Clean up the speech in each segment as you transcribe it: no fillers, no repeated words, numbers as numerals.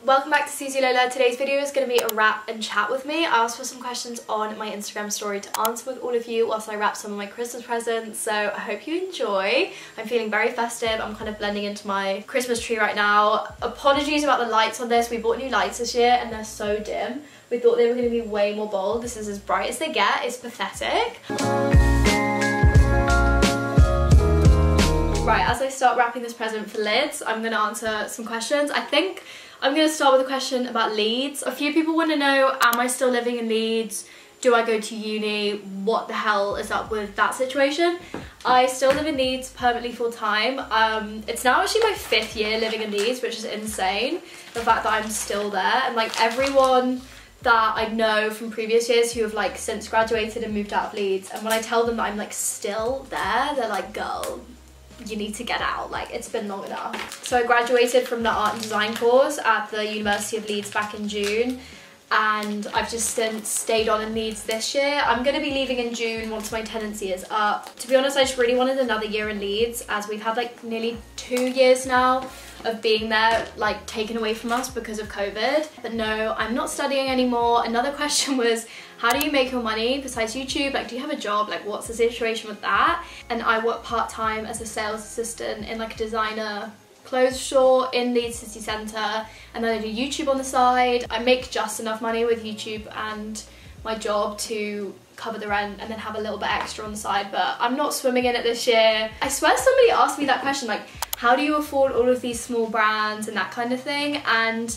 Welcome back to Susie Lola. Today's video is going to be a wrap and chat with me. I asked for some questions on my Instagram story to answer with all of you whilst I wrap some of my Christmas presents, so I hope you enjoy. I'm feeling very festive. I'm kind of blending into my Christmas tree right now. Apologies about the lights on this. We bought new lights this year and they're so dim. We thought they were going to be way more bold. This is as bright as they get. It's pathetic. Right, as I start wrapping this present for Lids, I'm going to answer some questions. I think I'm going to start with a question about Leeds. A few people want to know, am I still living in Leeds? Do I go to uni? What the hell is up with that situation? I still live in Leeds permanently full time. It's now actually my 5th year living in Leeds, which is insane. The fact that I'm still there, and like everyone that I know from previous years who have like since graduated and moved out of Leeds, and when I tell them that I'm like still there, they're like, girl, you need to get out, like it's been long enough. So I graduated from the art and design course at the University of Leeds back in June, and I've just since stayed on in Leeds this year. I'm going to be leaving in June once my tenancy is up. To be honest, I just really wanted another year in Leeds, as we've had like nearly 2 years now of being there like taken away from us because of COVID. But no, I'm not studying anymore. Another question was, how do you make your money besides YouTube? Like, do you have a job? Like, what's the situation with that? And I work part-time as a sales assistant in like a designer clothes store in Leeds city centre, and then I do YouTube on the side. I make just enough money with YouTube and my job to cover the rent and then have a little bit extra on the side, but I'm not swimming in it this year. I swear somebody asked me that question, like, how do you afford all of these small brands and that kind of thing? And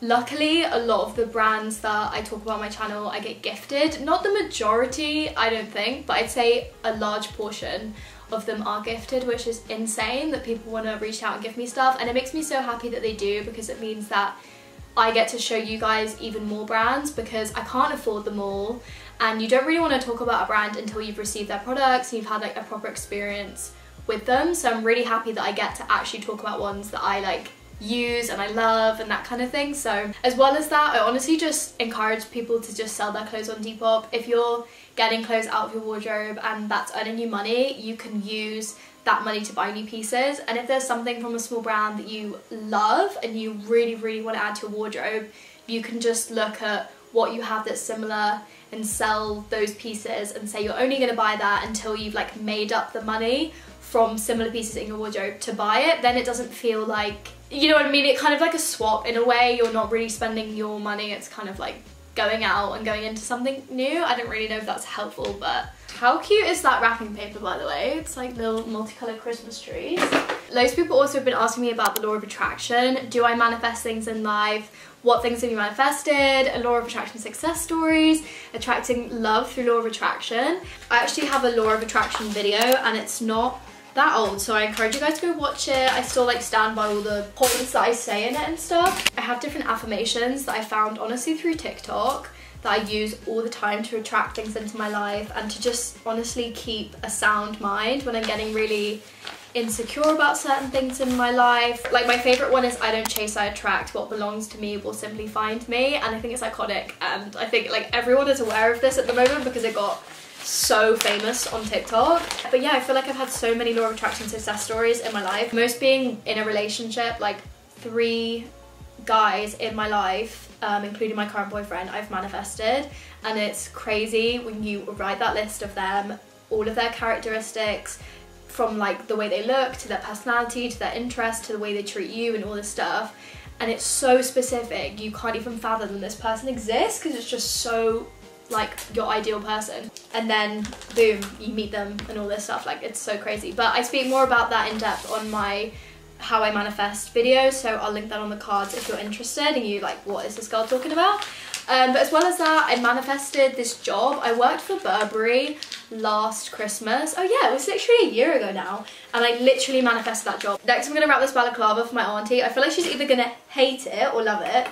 luckily, a lot of the brands that I talk about on my channel, I get gifted. Not the majority, I don't think, but I'd say a large portion of them are gifted, which is insane that people want to reach out and give me stuff. And it makes me so happy that they do, because it means that I get to show you guys even more brands, because I can't afford them all. And you don't really want to talk about a brand until you've received their products and you've had like a proper experience with them. So I'm really happy that I get to actually talk about ones that I like use and I love and that kind of thing. So as well as that, I honestly just encourage people to just sell their clothes on Depop. If you're getting clothes out of your wardrobe and that's earning you money, you can use that money to buy new pieces. And if there's something from a small brand that you love and you really want to add to your wardrobe, you can just look at what you have that's similar and sell those pieces and say you're only going to buy that until you've like made up the money from similar pieces in your wardrobe to buy it. Then it doesn't feel like, you know what I mean, it's kind of like a swap in a way. You're not really spending your money, it's kind of like going out and going into something new. I don't really know if that's helpful, but how cute is that wrapping paper, by the way? It's like little multicolored Christmas trees. Loads of people also have been asking me about the law of attraction. Do I manifest things in life? What things have you manifested? A law of attraction success stories, attracting love through law of attraction. I actually have a law of attraction video and it's not that old, so I encourage you guys to go watch it. I still like stand by all the points that I say in it and stuff. I have different affirmations that I found honestly through TikTok that I use all the time to attract things into my life and to just honestly keep a sound mind when I'm getting really insecure about certain things in my life. Like my favorite one is, I don't chase, I attract. What belongs to me will simply find me. And I think it's iconic, and I think like everyone is aware of this at the moment because it got so famous on TikTok. But yeah, I feel like I've had so many law of attraction success stories in my life, most being in a relationship. Like 3 guys in my life, including my current boyfriend, I've manifested, and it's crazy when you write that list of them, all of their characteristics, from like the way they look to their personality to their interest to the way they treat you and all this stuff, and it's so specific you can't even fathom this person exists because it's just so like your ideal person, and then boom, you meet them and all this stuff. Like it's so crazy. But I speak more about that in depth on my how I manifest video, so I'll link that on the cards if you're interested and you like, what is this girl talking about? But as well as that, I manifested this job. I worked for Burberry last Christmas. Oh yeah, it was literally a year ago now, and I literally manifested that job. Next I'm gonna wrap this balaclava for my auntie. I feel like she's either gonna hate it or love it.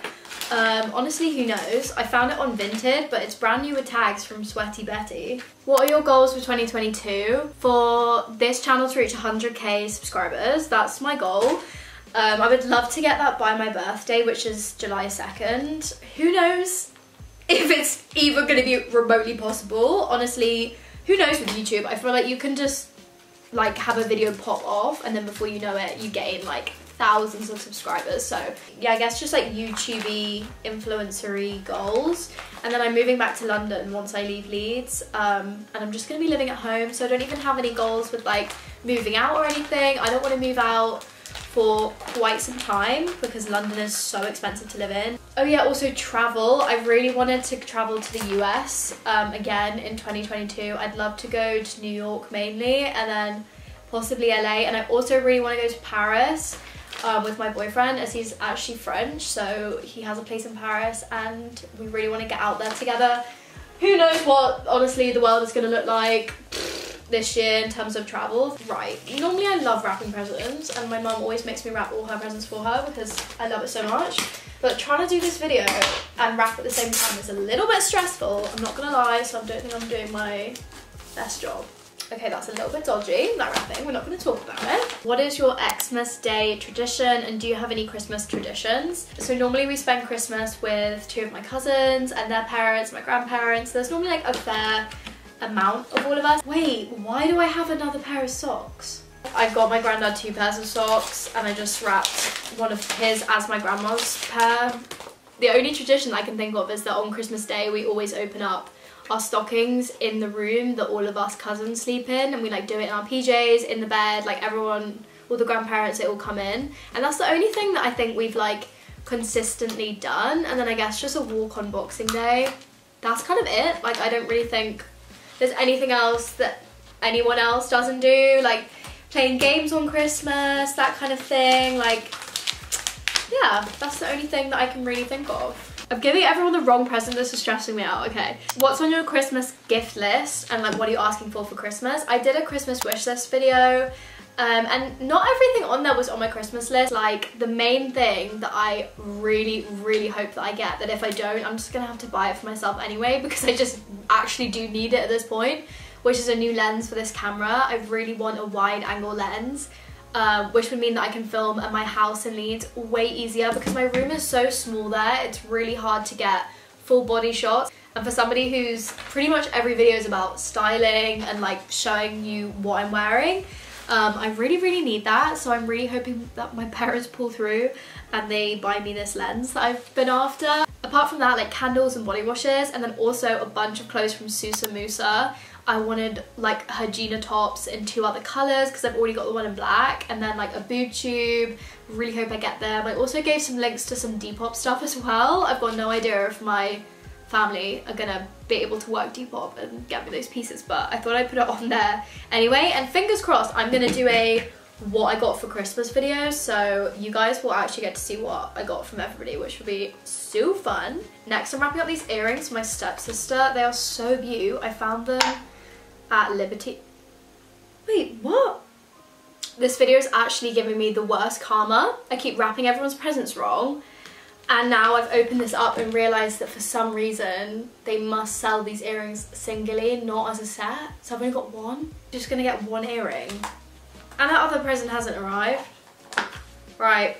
Honestly, who knows? I found it on Vinted, but it's brand new with tags from Sweaty Betty. What are your goals for 2022? For this channel to reach 100k subscribers, that's my goal. I would love to get that by my birthday, which is July 2nd. Who knows if it's even going to be remotely possible. Honestly, who knows with YouTube? I feel like you can just like have a video pop off and then before you know it, you gain like thousands of subscribers. So yeah, I guess just like YouTube-y, influencer-y goals. And then I'm moving back to London once I leave Leeds, and I'm just gonna be living at home, so I don't even have any goals with like moving out or anything. I don't want to move out for quite some time because London is so expensive to live in. Oh yeah, also travel. I really wanted to travel to the US again in 2022. I'd love to go to New York mainly, and then possibly LA, and I also really want to go to Paris with my boyfriend, as he's actually French, so he has a place in Paris and we really want to get out there together. Who knows what honestly the world is going to look like this year in terms of travel. Right, normally I love wrapping presents, and my mum always makes me wrap all her presents for her because I love it so much, but trying to do this video and wrap at the same time is a little bit stressful, I'm not gonna lie, so I don't think I'm doing my best job. Okay, that's a little bit dodgy, that wrapping, we're not going to talk about it. What is your Xmas Day tradition, and do you have any Christmas traditions? So normally we spend Christmas with 2 of my cousins and their parents, my grandparents. There's normally like a fair amount of all of us. Wait, why do I have another pair of socks? I've got my granddad 2 pairs of socks, and I just wrapped one of his as my grandma's pair. The only tradition I can think of is that on Christmas Day we always open up our stockings in the room that all of us cousins sleep in, and we like do it in our PJs, in the bed, like everyone, all the grandparents, they all come in, and that's the only thing that I think we've like consistently done. And then I guess just a walk on Boxing Day, that's kind of it. Like I don't really think there's anything else that anyone else doesn't do, like playing games on Christmas, that kind of thing. Like yeah, that's the only thing that I can really think of. I'm giving everyone the wrong present, this is stressing me out. Okay, what's on your Christmas gift list, and like what are you asking for Christmas? I did a Christmas wish list video, and not everything on there was on my Christmas list. Like the main thing that I really hope that I get, that if I don't, I'm just gonna have to buy it for myself anyway, because I just actually do need it at this point, which is a new lens for this camera. I really want a wide angle lens, which would mean that I can film at my house in Leeds way easier, because my room is so small there, it's really hard to get full body shots. And for somebody who's pretty much every video is about styling and like showing you what I'm wearing, I really need that. So I'm really hoping that my parents pull through and they buy me this lens that I've been after. Apart from that, like candles and body washes, and then also a bunch of clothes from Susa Musa. I wanted like her Gina tops in 2 other colours because I've already got the one in black, and then like a boob tube. Really hope I get them. I also gave some links to some Depop stuff as well. I've got no idea if my family are gonna be able to work Depop and get me those pieces, but I thought I'd put it on there anyway. And fingers crossed, I'm gonna do a what I got for Christmas video, so you guys will actually get to see what I got from everybody, which will be so fun. Next, I'm wrapping up these earrings for my stepsister. They are so beautiful. I found them at Liberty. Wait, what? This video is actually giving me the worst karma. I keep wrapping everyone's presents wrong, and now I've opened this up and realised that for some reason they must sell these earrings singly, not as a set. So I've only got one. Just gonna get one earring. And that other present hasn't arrived. Right,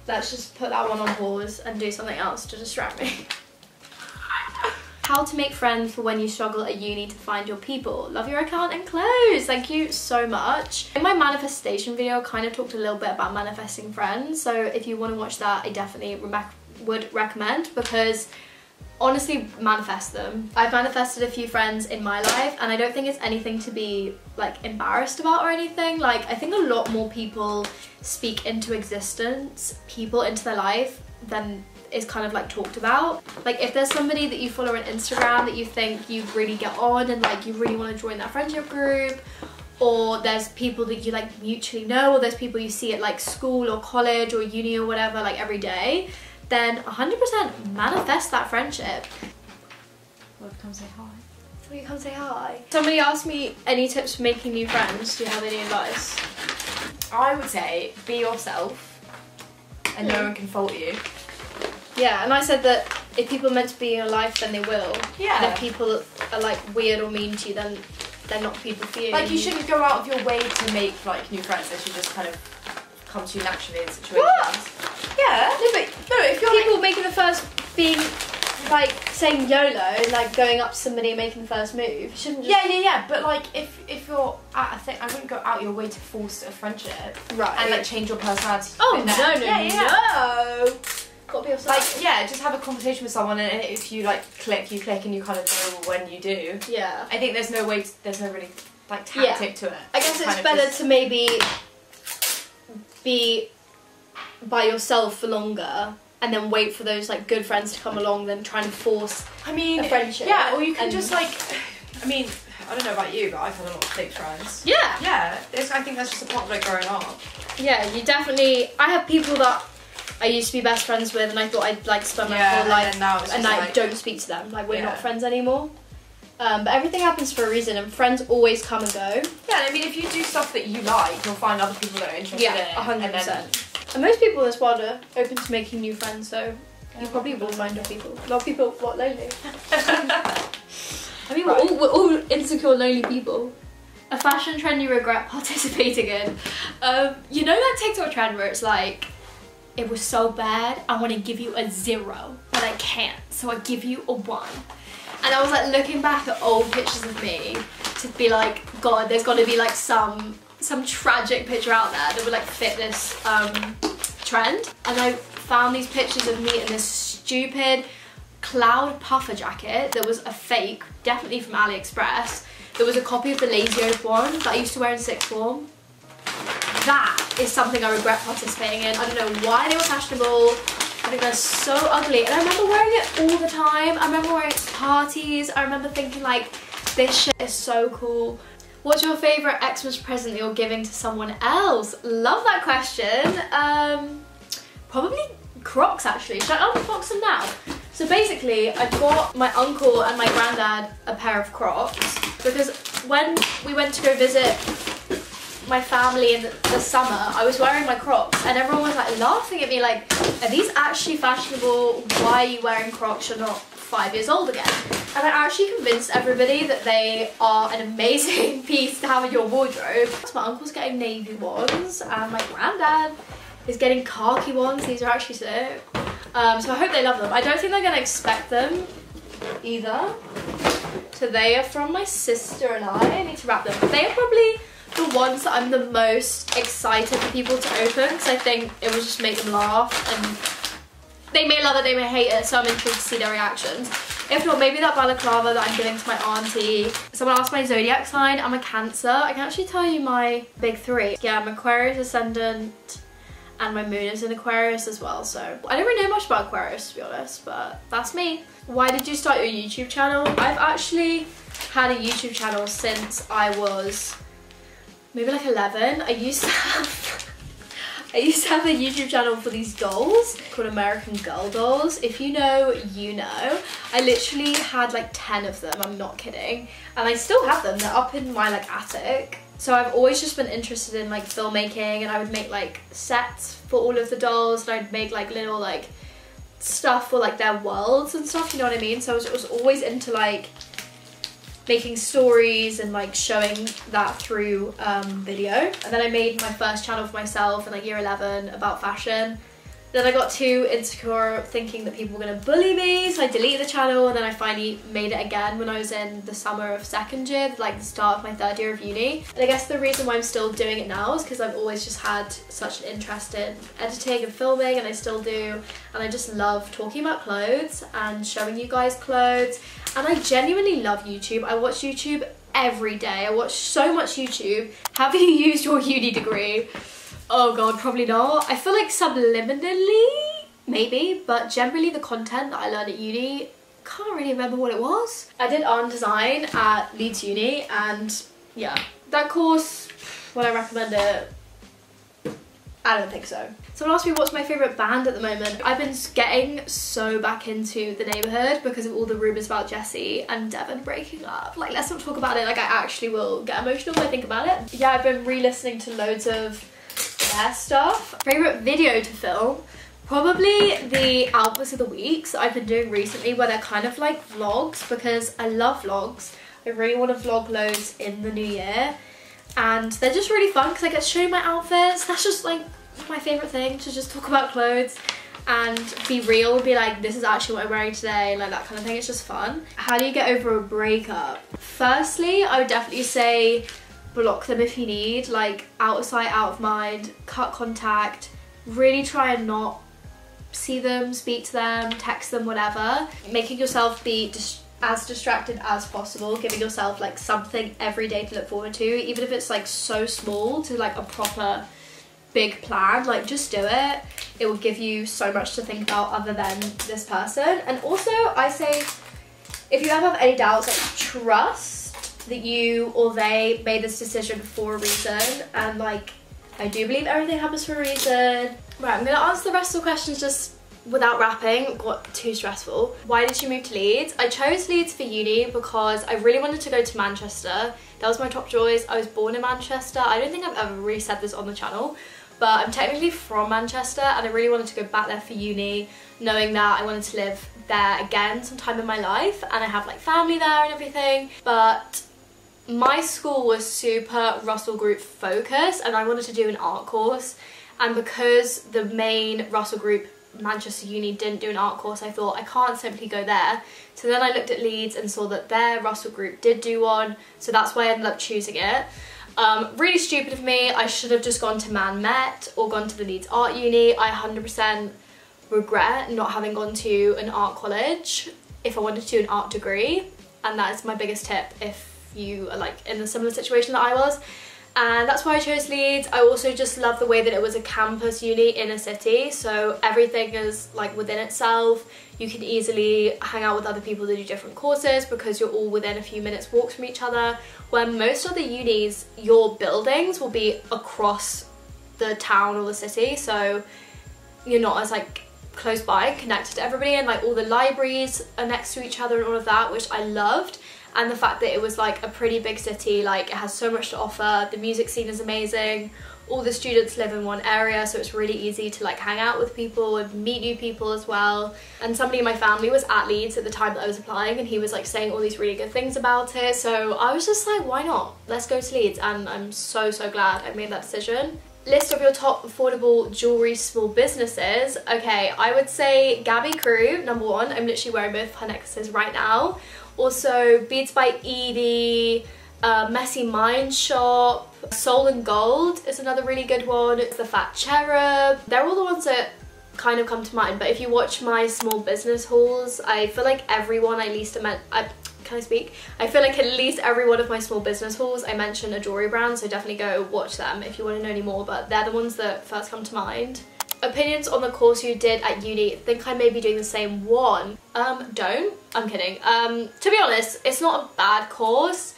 let's just put that one on pause and do something else to distract me. How to make friends for when you struggle at uni to find your people. Love your account and clothes. Thank you so much. In my manifestation video, I kind of talked a little bit about manifesting friends. So if you want to watch that, I definitely would recommend, because honestly, manifest them. I've manifested a few friends in my life, and I don't think it's anything to be like embarrassed about or anything. Like I think a lot more people speak into existence, people into their life, than is kind of like talked about. Like if there's somebody that you follow on Instagram that you think you really get on and like you really want to join that friendship group, or there's people that you like mutually know, or there's people you see at like school or college or uni or whatever like every day, then 100% manifest that friendship. Well, come say hi. So you come say hi. Somebody asked me any tips for making new friends. Do you have any advice? I would say be yourself, and no one can fault you. Yeah, and I said that if people are meant to be in your life, then they will. Yeah. And if people are like weird or mean to you, then they're not people for you. Like you shouldn't go out of your way to make like new friends. They should just kind of come to you naturally in situations. What? Yeah. No, but no, if you're people like, making the first, being like saying YOLO, like going up to somebody and making the first move, you shouldn't just... yeah. But like if you're at a thing, I wouldn't go out your way to force a friendship. Right. And like change your personality. Oh, no. No. Gotta be yourself. Like, yeah, just have a conversation with someone, and if you like click, you click, and you kind of know when you do. Yeah. I think there's no really like tactic to it. I guess it's better to maybe be by yourself for longer and then wait for those like good friends to come along than trying to force a friendship. Yeah, or you can just like, I mean, I don't know about you, but I've had a lot of fake friends. Yeah. Yeah, I think that's just a part of like growing up. Yeah, you definitely, I have people that I used to be best friends with and I thought I'd like spend my whole life and I don't speak to them, like we're not friends anymore. But everything happens for a reason and friends always come and go. Yeah, I mean if you do stuff that you like, you'll find other people that are interested in it. Yeah, 100%. And most people in this world are open to making new friends, so you probably will find new people. A lot of people, what, lonely? I mean, we're all insecure, lonely people. A fashion trend you regret participating in. You know that TikTok trend where it's like, it was so bad, I want to give you a 0, but I can't, so I give you a 1. And I was like looking back at old pictures of me to be like, God, there's got to be like some tragic picture out there that would like fit this trend. And I found these pictures of me in this stupid cloud puffer jacket that was a fake, definitely from AliExpress. There was a copy of the Lazy Oaf one that I used to wear in sixth form. That is something I regret participating in. I don't know why they were fashionable. I think they're so ugly. And I remember wearing it all the time. I remember wearing it to parties. I remember thinking like, this shit is so cool. What's your favourite Xmas present that you're giving to someone else? Love that question. Probably Crocs actually. Should I unbox them now? So basically, I got my uncle and my granddad a pair of Crocs because when we went to go visit my family in the summer, I was wearing my Crocs and everyone was like laughing at me like, are these actually fashionable? Why are you wearing Crocs? You're not 5 years old again. And I actually convinced everybody that they are an amazing piece to have in your wardrobe. So my uncle's getting navy ones and my granddad is getting khaki ones. These are actually sick. So I hope they love them. I don't think they're gonna expect them either. So they are from my sister and I need to wrap them. They are probably the ones that I'm the most excited for people to open because I think it will just make them laugh and they may love it, they may hate it, so I'm intrigued to see their reactions. If not, maybe that balaclava that I'm giving to my auntie. Someone asked my zodiac sign. I'm a Cancer. I can actually tell you my big 3. Yeah, I'm Aquarius ascendant and my moon is in Aquarius as well, so I don't really know much about Aquarius to be honest, but that's me. Why did you start your YouTube channel? I've actually had a YouTube channel since I was maybe like 11. I used to have a YouTube channel for these dolls called American Girl dolls. If you know, you know. I literally had like 10 of them, I'm not kidding. And I still have them, they're up in my like attic. So I've always just been interested in like filmmaking and I would make like sets for all of the dolls and I'd make like little like stuff for like their worlds and stuff, you know what I mean? So I was always into like making stories and like showing that through video. And then I made my first channel for myself in like year 11 about fashion. Then I got too insecure thinking that people were gonna bully me, so I deleted the channel and then I finally made it again when I was in the summer of 2nd year, like the start of my 3rd year of uni. And I guess the reason why I'm still doing it now is because I've always just had such an interest in editing and filming, and I still do. And I just love talking about clothes and showing you guys clothes. And I genuinely love YouTube. I watch YouTube every day. I watch so much YouTube. Have you used your uni degree? Oh god, probably not. I feel like subliminally, maybe, but generally the content that I learned at uni, can't really remember what it was. I did art and design at Leeds Uni and yeah, that course, would I recommend it? I don't think so. Someone asked me what's my favourite band at the moment. I've been getting so back into The Neighbourhood because of all the rumours about Jessie and Devon breaking up. Like, let's not talk about it, like I actually will get emotional when I think about it. Yeah, I've been re-listening to loads of their stuff. Favourite video to film? Probably the outfits of the weeks that I've been doing recently where they're kind of like vlogs because I love vlogs. I really want to vlog loads in the new year. And they're just really fun because I get to show you my outfits. That's just like my favourite thing, to just talk about clothes and be real and be like, this is actually what I'm wearing today, like that kind of thing. It's just fun. How do you get over a breakup? Firstly, I would definitely say block them if you need, like out of sight, out of mind, cut contact, really try and not see them, speak to them, text them, whatever. Making yourself be as distracted as possible, giving yourself like something every day to look forward to, even if it's like so small to like a proper big plan, like just do it. It will give you so much to think about other than this person. And also I say, if you ever have any doubts, like trust that you or they made this decision for a reason, and like I do believe everything happens for a reason. Right, I'm gonna answer the rest of the questions just without rapping. It got too stressful. Why did you move to Leeds? I chose Leeds for uni because I really wanted to go to Manchester. That was my top choice. I was born in Manchester. I don't think I've ever really said this on the channel, but I'm technically from Manchester and I really wanted to go back there for uni, knowing that I wanted to live there again sometime in my life, and I have like family there and everything. But my school was super Russell Group focused and I wanted to do an art course, and because the main Russell Group Manchester uni didn't do an art course, I thought I can't simply go there. So then I looked at Leeds and saw that their Russell Group did do one, so that's why I ended up choosing it. Really stupid of me. I should have just gone to Man Met or gone to the Leeds Art Uni. I 100% regret not having gone to an art college if I wanted to do an art degree, and that is my biggest tip if you are like in a similar situation that I was. And that's why I chose Leeds. I also just love the way that it was a campus uni in a city, so everything is like within itself. You can easily hang out with other people that do different courses because you're all within a few minutes walks from each other, where most of the unis, your buildings will be across the town or the city, so you're not as like close by, connected to everybody, and like all the libraries are next to each other and all of that, which I loved. And the fact that it was like a pretty big city, like it has so much to offer. The music scene is amazing. All the students live in one area, so it's really easy to like hang out with people and meet new people as well. And somebody in my family was at Leeds at the time that I was applying, and he was like saying all these really good things about it. So I was just like, why not? Let's go to Leeds, and I'm so glad I made that decision. List of your top affordable jewellery small businesses. Okay, I would say Gabby Crew, #1. I'm literally wearing both of her necklaces right now. Also Beads by Edie, Messy Mind Shop, Soul and Gold is another really good one. It's the Fat Cherub. They're all the ones that kind of come to mind, but if you watch my small business hauls, I feel like everyone I feel like at least every one of my small business hauls I mention a jewellery brand, so definitely go watch them if you want to know any more, but they're the ones that first come to mind. Opinions on the course you did at uni. Think I may be doing the same one. Don't. I'm kidding. To be honest, it's not a bad course.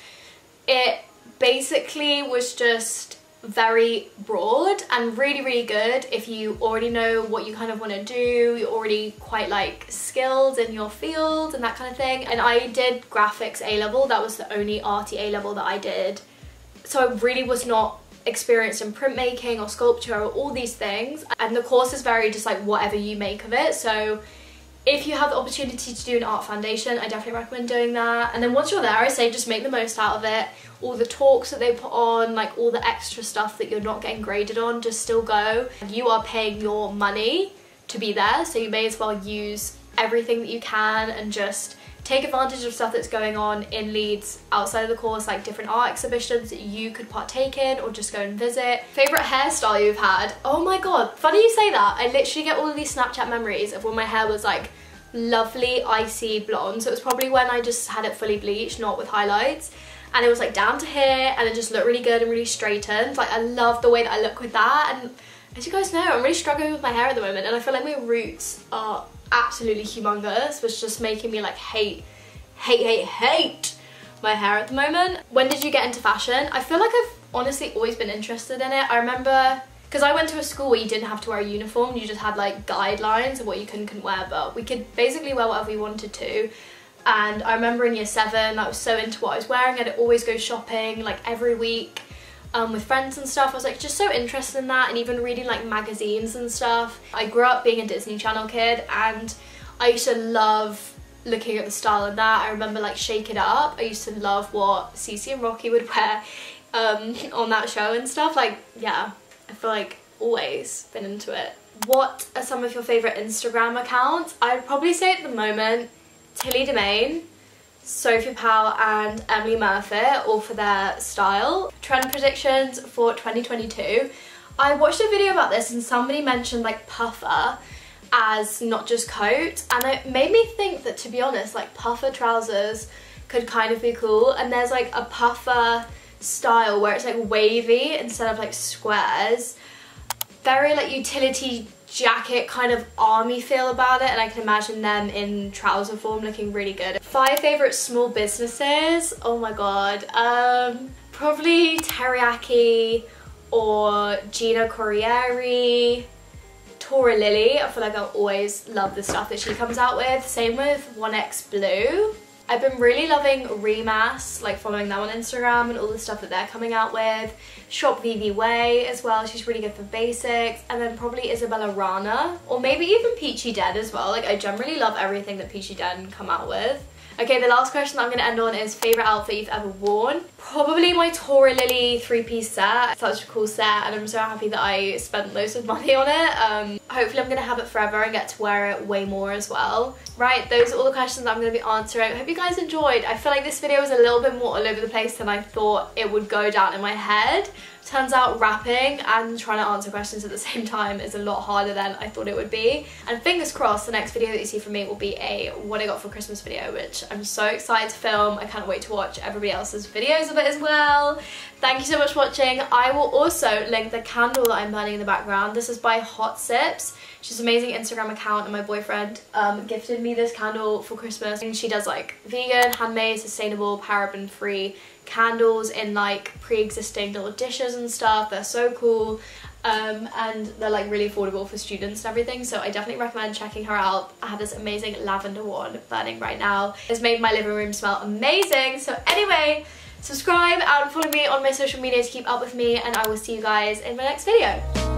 It basically was just very broad and really good if you already know what you kind of want to do, you're already quite like skilled in your field and that kind of thing. And I did graphics A-level. That was the only arty A-level that I did, so I really was not experienced in printmaking or sculpture or all these things, and the course is very just like whatever you make of it. So if you have the opportunity to do an art foundation, I definitely recommend doing that. And then once you're there, I say just make the most out of it. All the talks that they put on, like all the extra stuff that you're not getting graded on, just still go. You are paying your money to be there, so you may as well use everything that you can and just take advantage of stuff that's going on in Leeds outside of the course, like different art exhibitions that you could partake in or just go and visit. Favourite hairstyle you've had? Oh my god, funny you say that. I literally get all of these Snapchat memories of when my hair was like lovely icy blonde. So it was probably when I just had it fully bleached, not with highlights, and it was like down to here and it just looked really good and really straightened. Like I love the way that I look with that, and as you guys know, I'm really struggling with my hair at the moment, and I feel like my roots are absolutely humongous, which is just making me like hate my hair at the moment. When did you get into fashion? I feel like I've honestly always been interested in it. I remember, because I went to a school where you didn't have to wear a uniform, you just had like guidelines of what you couldn't wear, but we could basically wear whatever we wanted to. And I remember in year 7 I was so into what I was wearing. I'd always go shopping like every week with friends and stuff. I was like just so interested in that, and even reading like magazines and stuff. I grew up being a Disney Channel kid, and I used to love looking at the style of that. I remember like Shake It Up. I used to love what Cece and Rocky would wear on that show and stuff. Like yeah, I feel like always been into it. What are some of your favourite Instagram accounts? I'd probably say at the moment Tilly Domain. Sophie Powell and Emily Murphy, all for their style. Trend predictions for 2022. I watched a video about this and somebody mentioned like puffer as not just coat, and it made me think that, to be honest, like puffer trousers could kind of be cool. And there's like a puffer style where it's like wavy instead of like squares, very like utility jacket kind of army feel about it, and I can imagine them in trouser form looking really good. 5 favourite small businesses. Oh my god, probably Teriyaki or Gina Corriere, Tora Lily. I feel like I'll always love the stuff that she comes out with. Same with 1X Blue. I've been really loving Remas, like following them on Instagram and all the stuff that they're coming out with. Shop Vivi Way as well, she's really good for basics. And then probably Isabella Rana, or maybe even Peachy Den as well. Like I generally love everything that Peachy Den come out with. Okay, the last question that I'm going to end on is favourite outfit you've ever worn. Probably my Tora Lily 3-piece set. Such a cool set, and I'm so happy that I spent loads of money on it. Hopefully I'm going to have it forever and get to wear it way more as well. Right, those are all the questions I'm going to be answering. I hope you guys enjoyed. I feel like this video was a little bit more all over the place than I thought it would go down in my head. Turns out rapping and trying to answer questions at the same time is a lot harder than I thought it would be. And fingers crossed the next video that you see from me will be a what I got for Christmas video, which I'm so excited to film. I can't wait to watch everybody else's videos of it as well. Thank you so much for watching. I will also link the candle that I'm burning in the background. This is by Hot Sips. She's an amazing Instagram account, and my boyfriend gifted me this candle for Christmas. And she does like vegan, handmade, sustainable, paraben-free candles in like pre-existing little dishes and stuff. They're so cool, and they're like really affordable for students and everything, so I definitely recommend checking her out. I have this amazing lavender one burning right now. It's made my living room smell amazing. So anyway, subscribe and follow me on my social media to keep up with me, and I will see you guys in my next video.